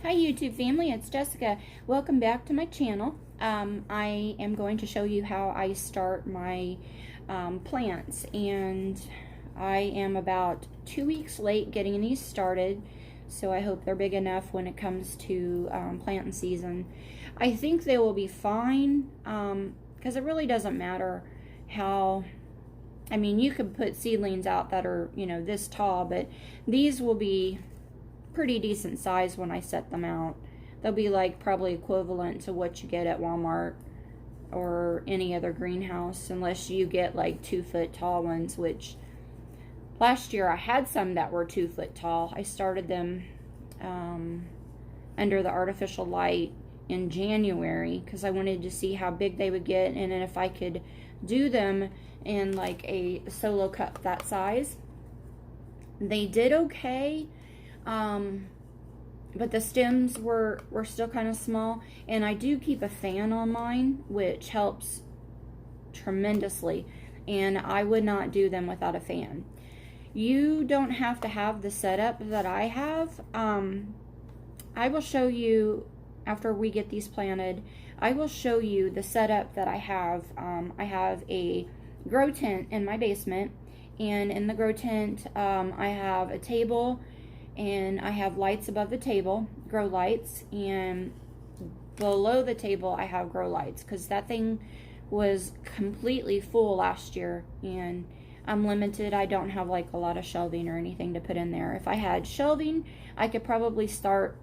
Hi YouTube family, it's Jessica. Welcome back to my channel. I am going to show you how I start my plants, and I am about 2 weeks late getting these started, so I hope they're big enough when it comes to planting season. I think they will be fine, because it really doesn't matter how, I mean, you could put seedlings out that are, this tall, but these will be pretty decent size when I set them out. They'll be like probably equivalent to what you get at Walmart or any other greenhouse, unless you get like 2-foot tall ones, which last year I had some that were 2 foot tall. I started them under the artificial light in January because I wanted to see how big they would get, and then if I could do them in like a solo cup that size. They did okay. But the stems were still kind of small, and I do keep a fan on mine, which helps tremendously, and I would not do them without a fan. You don't have to have the setup that I have. I will show you after we get these planted. I will show you the setup that I have. I have a grow tent in my basement, and in the grow tent I have a table, and I have lights above the table, grow lights, and below the table I have grow lights because that thing was completely full last year, and I'm limited. I don't have like a lot of shelving or anything to put in there. If I had shelving, I could probably start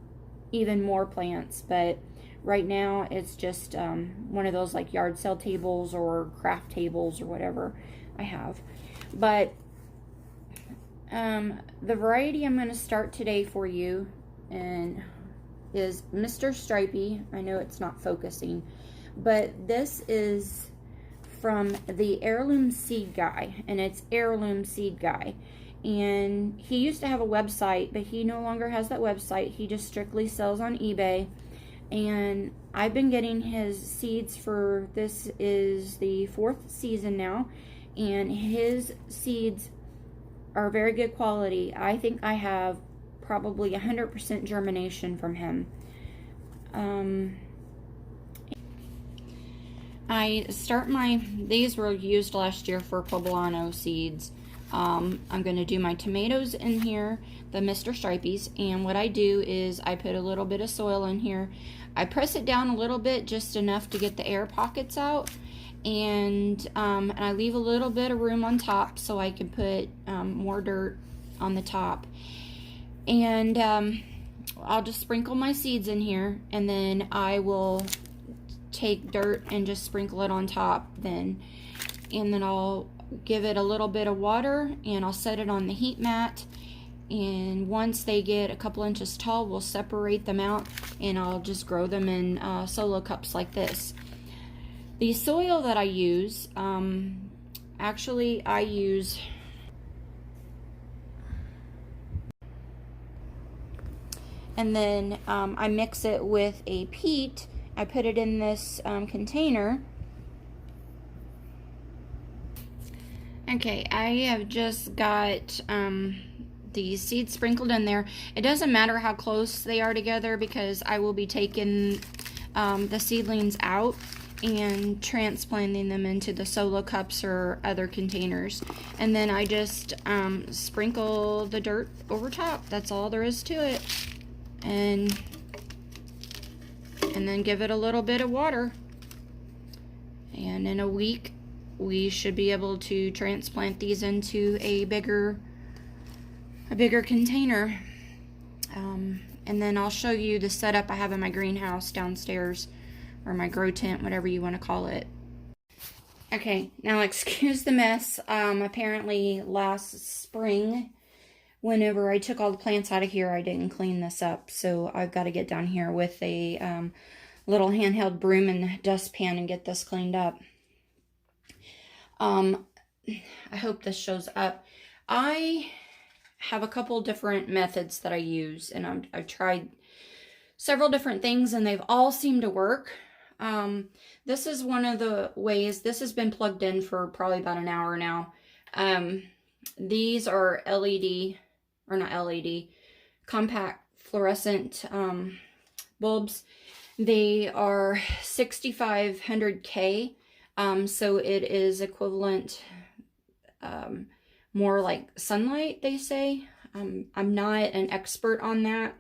even more plants, but right now it's just one of those like yard sale tables or craft tables or whatever I have. But the variety I'm going to start today for you and is Mr. Stripey. I know it's not focusing, but this is from the Heirloom Seed Guy, and it's Heirloom Seed Guy. And he used to have a website, but he no longer has that website. He just strictly sells on eBay. And I've been getting his seeds for, this is the 4th season now, and his seeds are very good quality. I think I have probably 100% germination from him. I start these were used last year for poblano seeds. I'm going to do my tomatoes in here, the Mr. Stripeys, and what I do is I put a little bit of soil in here. I press it down a little bit, just enough to get the air pockets out, and I leave a little bit of room on top so I can put more dirt on the top. And I'll just sprinkle my seeds in here, and then I will take dirt and just sprinkle it on top then. And then I'll give it a little bit of water, and I'll set it on the heat mat. And once they get a couple inches tall, we'll separate them out, and I'll just grow them in solo cups like this. The soil that I use, actually I use and then I mix it with a peat. I put it in this container. Okay, I have just got the seeds sprinkled in there. It doesn't matter how close they are together because I will be taking the seedlings out and transplanting them into the solo cups or other containers. And then I just sprinkle the dirt over top. That's all there is to it. And then give it a little bit of water. And in a week, we should be able to transplant these into a bigger container. And then I'll show you the setup I have in my greenhouse downstairs, or my grow tent, whatever you want to call it. Okay, now excuse the mess. Apparently last spring, whenever I took all the plants out of here, I didn't clean this up. So I've got to get down here with a little handheld broom and dustpan and get this cleaned up. I hope this shows up. I have a couple different methods that I use, and I've tried several different things, and they've all seemed to work. This is one of the ways. This has been plugged in for probably about an hour now. These are LED, or not LED, compact fluorescent bulbs. They are 6500K, so it is equivalent, more like sunlight, they say. I'm not an expert on that,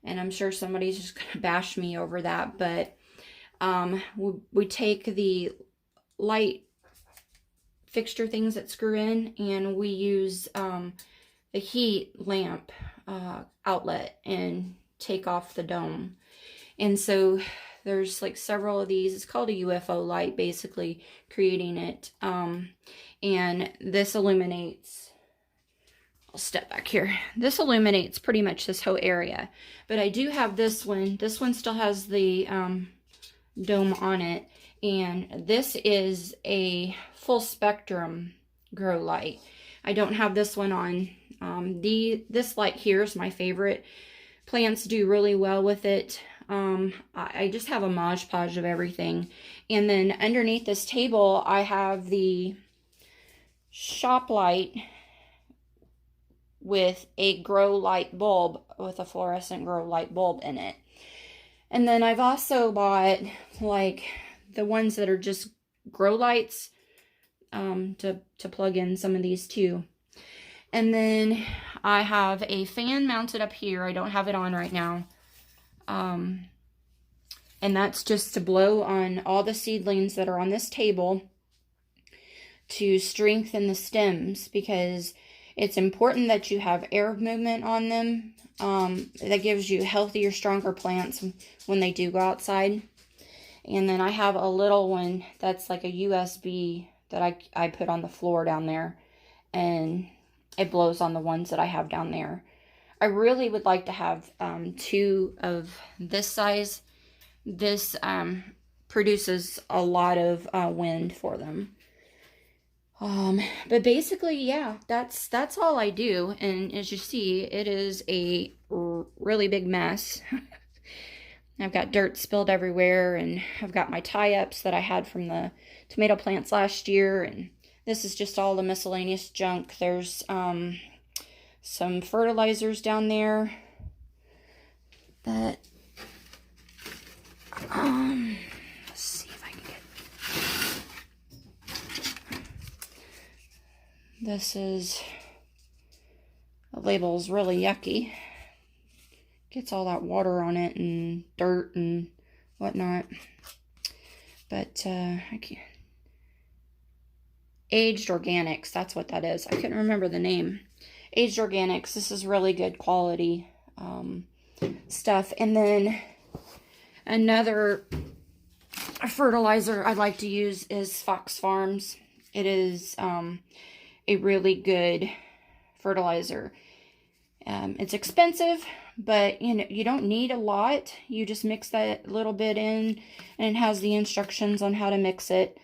and I'm sure somebody's just gonna bash me over that, but we take the light fixture things that screw in, and we use the heat lamp outlet and take off the dome. And so there's like several of these. It's called a UFO light, basically, creating it. And this illuminates, I'll step back here. This illuminates pretty much this whole area. But I do have this one. This one still has the dome on it. And this is a full spectrum grow light. I don't have this one on. This light here is my favorite. Plants do really well with it. I just have a Mod Podge of everything. And then underneath this table, I have the shop light with a grow light bulb, with a fluorescent grow light bulb in it. And then I've also bought like the ones that are just grow lights, to plug in some of these too. And then I have a fan mounted up here. I don't have it on right now. And that's just to blow on all the seedlings that are on this table to strengthen the stems, because it's important that you have air movement on them. That gives you healthier, stronger plants when they do go outside. And then I have a little one that's like a USB that I put on the floor down there, and it blows on the ones that I have down there. I really would like to have 2 of this size. This produces a lot of wind for them. But basically, yeah, that's all I do. And as you see, it is a really big mess. I've got dirt spilled everywhere, and I've got my tie-ups that I had from the tomato plants last year, and this is just all the miscellaneous junk. There's some fertilizers down there that let's see if I can get this. Is the label's really yucky. Gets all that water on it and dirt and whatnot. But I can't. Aged Organics, that's what that is. I couldn't remember the name. Aged Organics, this is really good quality stuff. And then another fertilizer I like to use is Fox Farms. It is a really good fertilizer. It's expensive, but you know, you don't need a lot. You just mix that little bit in, and it has the instructions on how to mix it.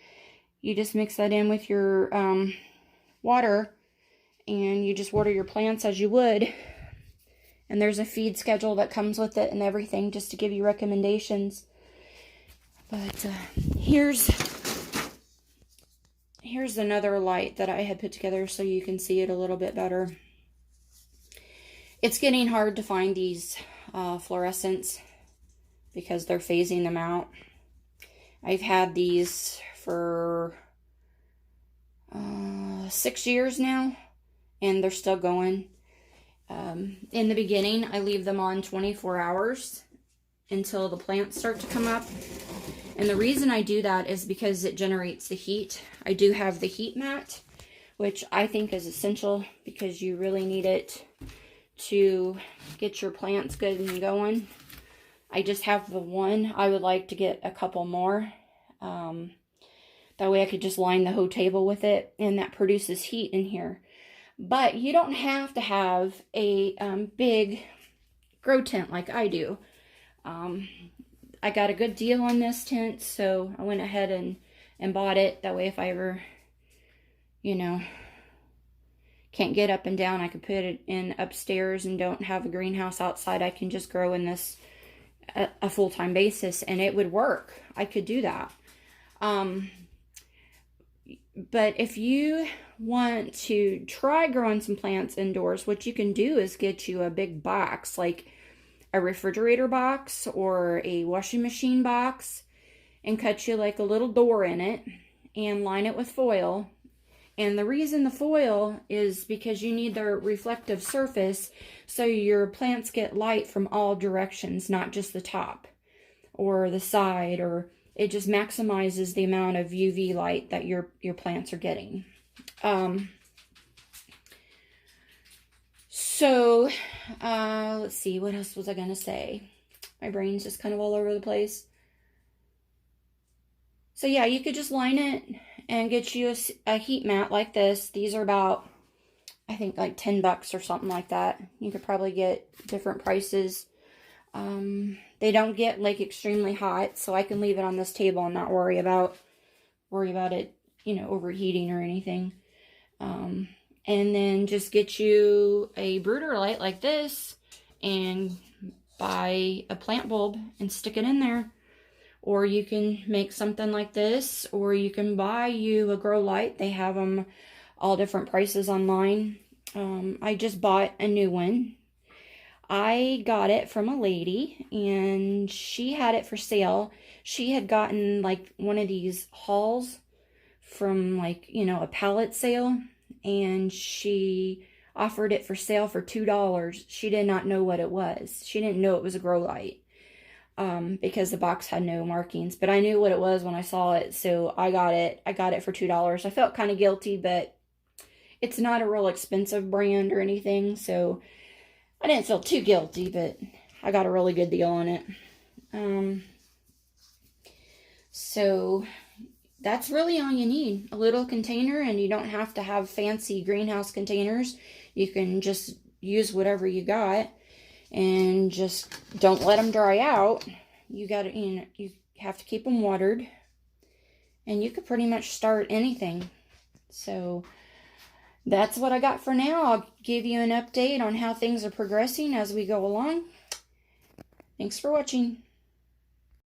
You just mix that in with your water, and you just water your plants as you would. And there's a feed schedule that comes with it and everything, just to give you recommendations. But here's another light that I had put together so you can see it a little bit better. It's getting hard to find these fluorescents because they're phasing them out. I've had these for 6 years now, and they're still going. In the beginning, I leave them on 24 hours until the plants start to come up. And the reason I do that is because it generates the heat. I do have the heat mat, which I think is essential because you really need it to get your plants good and going. I just have the one. I would like to get a couple more. That way I could just line the whole table with it, and that produces heat in here. But you don't have to have a big grow tent like I do. I got a good deal on this tent, so I went ahead and bought it. That way if I ever, you know, can't get up and down, I could put it in upstairs and don't have a greenhouse outside. I can just grow in this a full-time basis, and it would work. I could do that. But if you want to try growing some plants indoors, what you can do is get you a big box. Like a refrigerator box or a washing machine box and cut you like a little door in it and line it with foil. And the reason the foil is because you need the reflective surface so your plants get light from all directions, not just the top or the side, or it just maximizes the amount of UV light that your plants are getting. Let's see, what else was I going to say? My brain's just kind of all over the place. So yeah, you could just line it and get you a heat mat like this. These are about, I think, like $10 or something like that. You could probably get different prices. They don't get like extremely hot, so I can leave it on this table and not worry about it, you know, overheating or anything. And then just get you a brooder light like this and buy a plant bulb and stick it in there. Or you can make something like this, or you can buy you a grow light. They have them all different prices online. I just bought a new one. I got it from a lady, and she had it for sale. She had gotten like one of these hauls from, like, you know, a pallet sale, and she offered it for sale for $2. She did not know what it was. She didn't know it was a grow light. Because the box had no markings, but I knew what it was when I saw it, so I got it for $2. I felt kind of guilty, but it's not a real expensive brand or anything, so I didn't feel too guilty, but I got a really good deal on it. So that's really all you need, a little container, and you don't have to have fancy greenhouse containers. You can just use whatever you got. And just don't let them dry out. You have to keep them watered. And you could pretty much start anything. So that's what I got for now. I'll give you an update on how things are progressing as we go along. Thanks for watching.